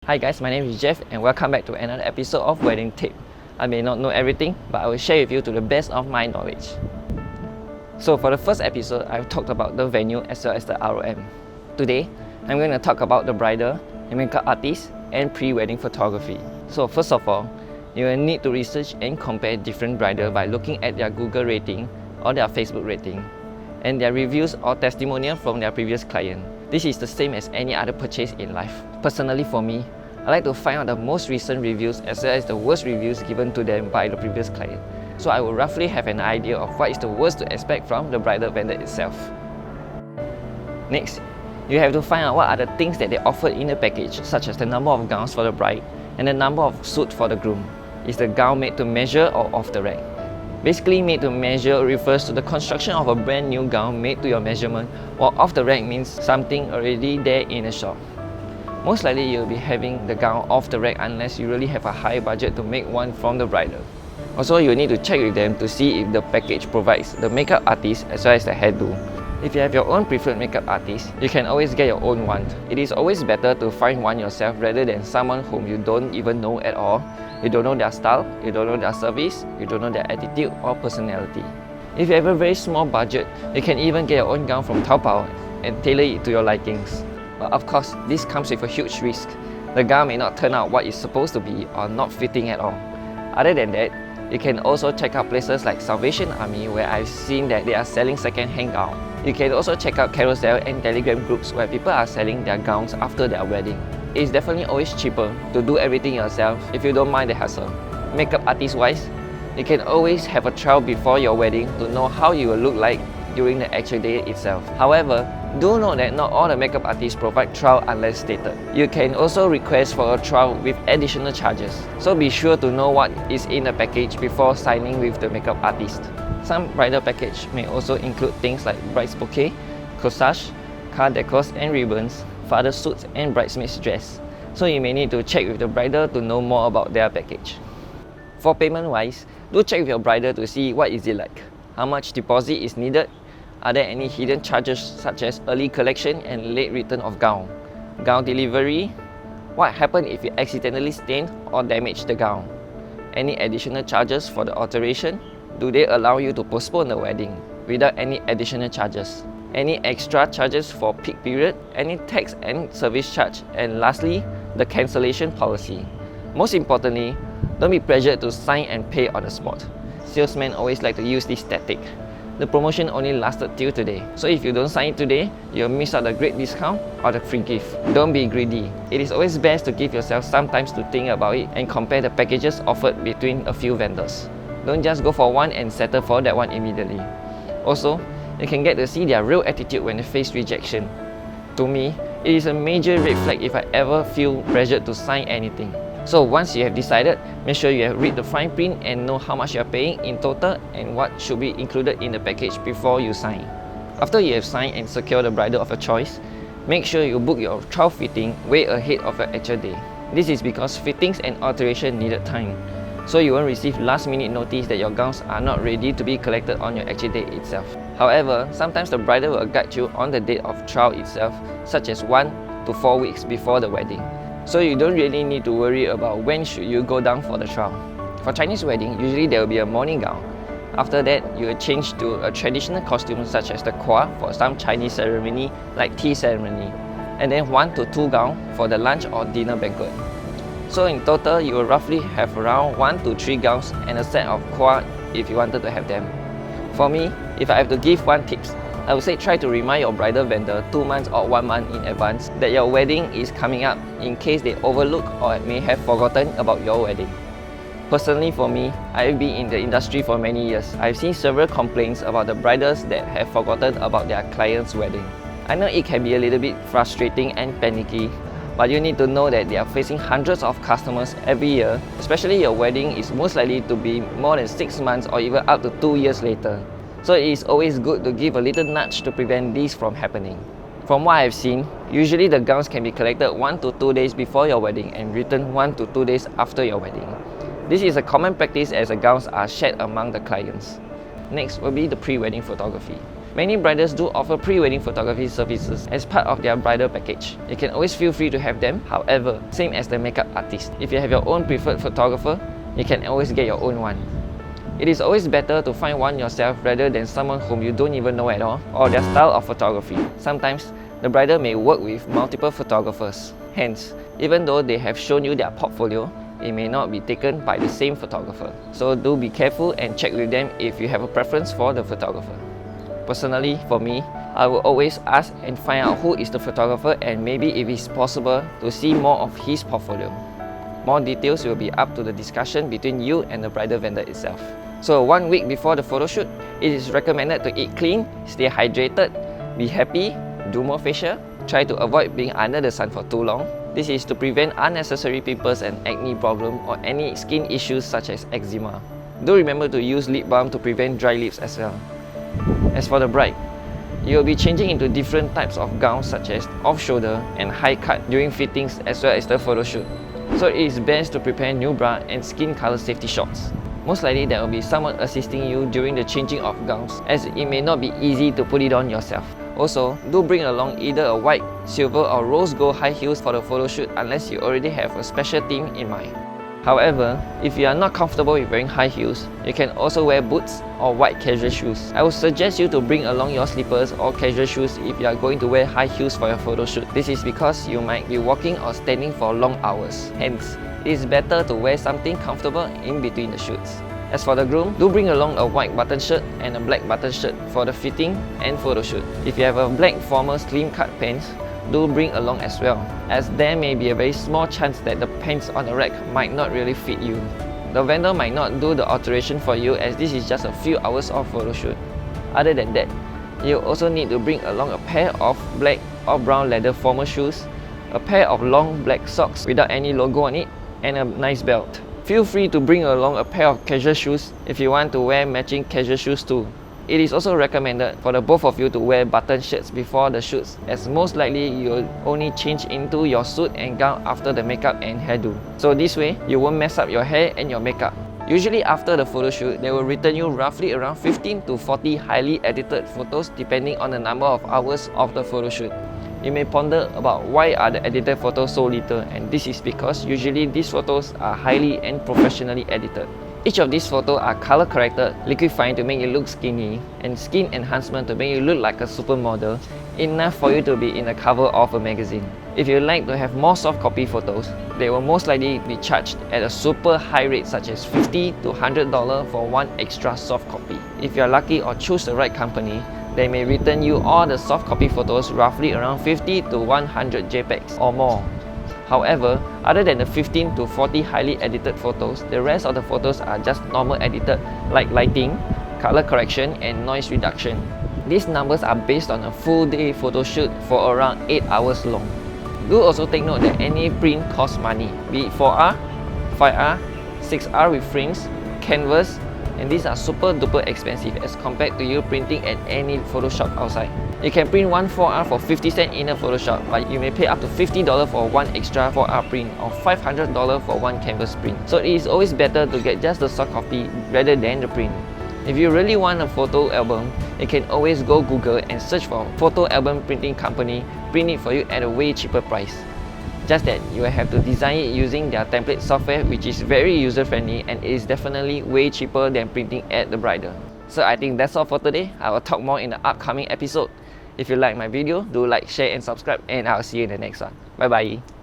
Hi guys, my name is Jeff and welcome back to another episode of Wedding Tip. I may not know everything, but I will share with you to the best of my knowledge. So for the first episode, I've talked about the venue as well as the ROM. Today, I'm going to talk about the bridal, the makeup artist, and pre-wedding photography. So first of all, you will need to research and compare different bridal by looking at their Google rating or their Facebook rating, and their reviews or testimonial from their previous client. This is the same as any other purchase in life. Personally for me, I like to find out the most recent reviews as well as the worst reviews given to them by the previous client. So I will roughly have an idea of what is the worst to expect from the bridal vendor itself. Next, you have to find out what are the things that they offered in the package, such as the number of gowns for the bride and the number of suits for the groom. Is the gown made to measure or off the rack? Basically, made to measure refers to the construction of a brand new gown made to your measurement, while off the rack means something already there in a shop. Most likely you'll be having the gown off the rack unless you really have a high budget to make one from the bridal. Also, you need to check with them to see if the package provides the makeup artist as well as the hairdo. If you have your own preferred makeup artist, you can always get your own one. It is always better to find one yourself rather than someone whom you don't even know at all. You don't know their style, you don't know their service, you don't know their attitude or personality. If you have a very small budget, you can even get your own gown from Taobao and tailor it to your likings. But of course, this comes with a huge risk. The gown may not turn out what it's supposed to be or not fitting at all. Other than that, you can also check out places like Salvation Army where I've seen that they are selling second-hand gowns. You can also check out Carousel and Telegram groups where people are selling their gowns after their wedding. It's definitely always cheaper to do everything yourself if you don't mind the hassle. Makeup artist-wise, you can always have a trial before your wedding to know how you will look like during the actual day itself. However, do note that not all the makeup artists provide trial unless stated. You can also request for a trial with additional charges, so be sure to know what is in the package before signing with the makeup artist. Some bridal package may also include things like bride's bouquet, corsage, car decors and ribbons, father suits and bridesmaid's dress. So you may need to check with the bridal to know more about their package. For payment wise, do check with your bridal to see what is it like. How much deposit is needed? Are there any hidden charges such as early collection and late return of gown? Gown delivery? What happens if you accidentally stain or damage the gown? Any additional charges for the alteration? Do they allow you to postpone the wedding without any additional charges? Any extra charges for peak period? Any tax and service charge? And lastly, the cancellation policy. Most importantly, don't be pressured to sign and pay on the spot. Salesmen always like to use this tactic. The promotion only lasted till today, so if you don't sign it today, you'll miss out the great discount or the free gift. Don't be greedy. It is always best to give yourself some time to think about it and compare the packages offered between a few vendors. Don't just go for one and settle for that one immediately. Also, you can get to see their real attitude when they face rejection. To me, it is a major red flag if I ever feel pressured to sign anything. So once you have decided, make sure you have read the fine print and know how much you are paying in total and what should be included in the package before you sign. After you have signed and secured the bridal of your choice, make sure you book your trial fitting way ahead of your actual day. This is because fittings and alteration needed time, so you won't receive last-minute notice that your gowns are not ready to be collected on your actual day itself. However, sometimes the bridal will guide you on the date of trial itself, such as 1 to 4 weeks before the wedding. So you don't really need to worry about when should you go down for the trial. For Chinese wedding, usually there will be a morning gown. After that, you will change to a traditional costume such as the kwa for some Chinese ceremony like tea ceremony, and then 1 to 2 gowns for the lunch or dinner banquet. So in total, you will roughly have around 1 to 3 gowns and a set of kwa if you wanted to have them. For me, if I have to give one tips, I would say try to remind your bridal vendor 2 months or 1 month in advance that your wedding is coming up in case they overlook or may have forgotten about your wedding. Personally for me, I've been in the industry for many years. I've seen several complaints about the bridals that have forgotten about their client's wedding. I know it can be a little bit frustrating and panicky, but you need to know that they are facing hundreds of customers every year, especially your wedding is most likely to be more than 6 months or even up to 2 years later. So it is always good to give a little nudge to prevent this from happening. From what I've seen, usually the gowns can be collected 1 to 2 days before your wedding and returned 1 to 2 days after your wedding. This is a common practice as the gowns are shared among the clients. Next will be the pre-wedding photography. Many bridals do offer pre-wedding photography services as part of their bridal package. You can always feel free to have them. However, same as the makeup artist, if you have your own preferred photographer, you can always get your own one. It is always better to find one yourself rather than someone whom you don't even know at all or their style of photography. Sometimes, the bridal may work with multiple photographers. Hence, even though they have shown you their portfolio, it may not be taken by the same photographer. So do be careful and check with them if you have a preference for the photographer. Personally, for me, I will always ask and find out who is the photographer and maybe if it's possible to see more of his portfolio. More details will be up to the discussion between you and the bridal vendor itself. So 1 week before the photo shoot, it is recommended to eat clean, stay hydrated, be happy, do more facial, try to avoid being under the sun for too long. This is to prevent unnecessary pimples and acne problem or any skin issues such as eczema. Do remember to use lip balm to prevent dry lips as well. As for the bride, you will be changing into different types of gowns such as off-shoulder and high cut during fittings as well as the photo shoot. So it is best to prepare new bra and skin color safety shorts. Most likely there will be someone assisting you during the changing of gowns as it may not be easy to put it on yourself. Also, do bring along either a white, silver or rose gold high heels for the photo shoot unless you already have a special theme in mind. However, if you are not comfortable with wearing high heels, you can also wear boots or white casual shoes. I would suggest you to bring along your slippers or casual shoes if you are going to wear high heels for your photo shoot. This is because you might be walking or standing for long hours. Hence, it is better to wear something comfortable in between the shoots. As for the groom, do bring along a white button shirt and a black button shirt for the fitting and photo shoot. If you have a black formal slim cut pants, do bring along as well, as there may be a very small chance that the pants on the rack might not really fit you. The vendor might not do the alteration for you as this is just a few hours of photo shoot. Other than that, you also need to bring along a pair of black or brown leather formal shoes, a pair of long black socks without any logo on it, and a nice belt. Feel free to bring along a pair of casual shoes if you want to wear matching casual shoes too. It is also recommended for the both of you to wear button shirts before the shoots as most likely you'll only change into your suit and gown after the makeup and hairdo. So this way, you won't mess up your hair and your makeup. Usually after the photo shoot, they will return you roughly around 15 to 40 highly edited photos depending on the number of hours of the photo shoot. You may ponder about why are the edited photos so little, and this is because usually these photos are highly and professionally edited. Each of these photos are color corrected, liquefying to make you look skinny, and skin enhancement to make you look like a supermodel, enough for you to be in the cover of a magazine. If you like to have more soft copy photos, they will most likely be charged at a super high rate such as $50 to $100 for one extra soft copy. If you are lucky or choose the right company, they may return you all the soft copy photos roughly around 50 to 100 JPEGs or more. However, other than the 15 to 40 highly edited photos, the rest of the photos are just normal edited like lighting, color correction and noise reduction. These numbers are based on a full day photo shoot for around 8 hours long. Do also take note that any print costs money, be it 4R, 5R, 6R with frames, canvas, and these are super duper expensive as compared to you printing at any Photoshop outside. You can print one 4R for 50 cents in a Photoshop, but you may pay up to $50 for one extra 4R print or $500 for one canvas print. So it is always better to get just the soft copy rather than the print. If you really want a photo album, you can always go Google and search for photo album printing company, print it for you at a way cheaper price. Just that you will have to design it using their template software, which is very user-friendly and is definitely way cheaper than printing at the bridal. So I think that's all for today. I will talk more in the upcoming episode. If you like my video, do like, share and subscribe, and I'll see you in the next one. Bye bye.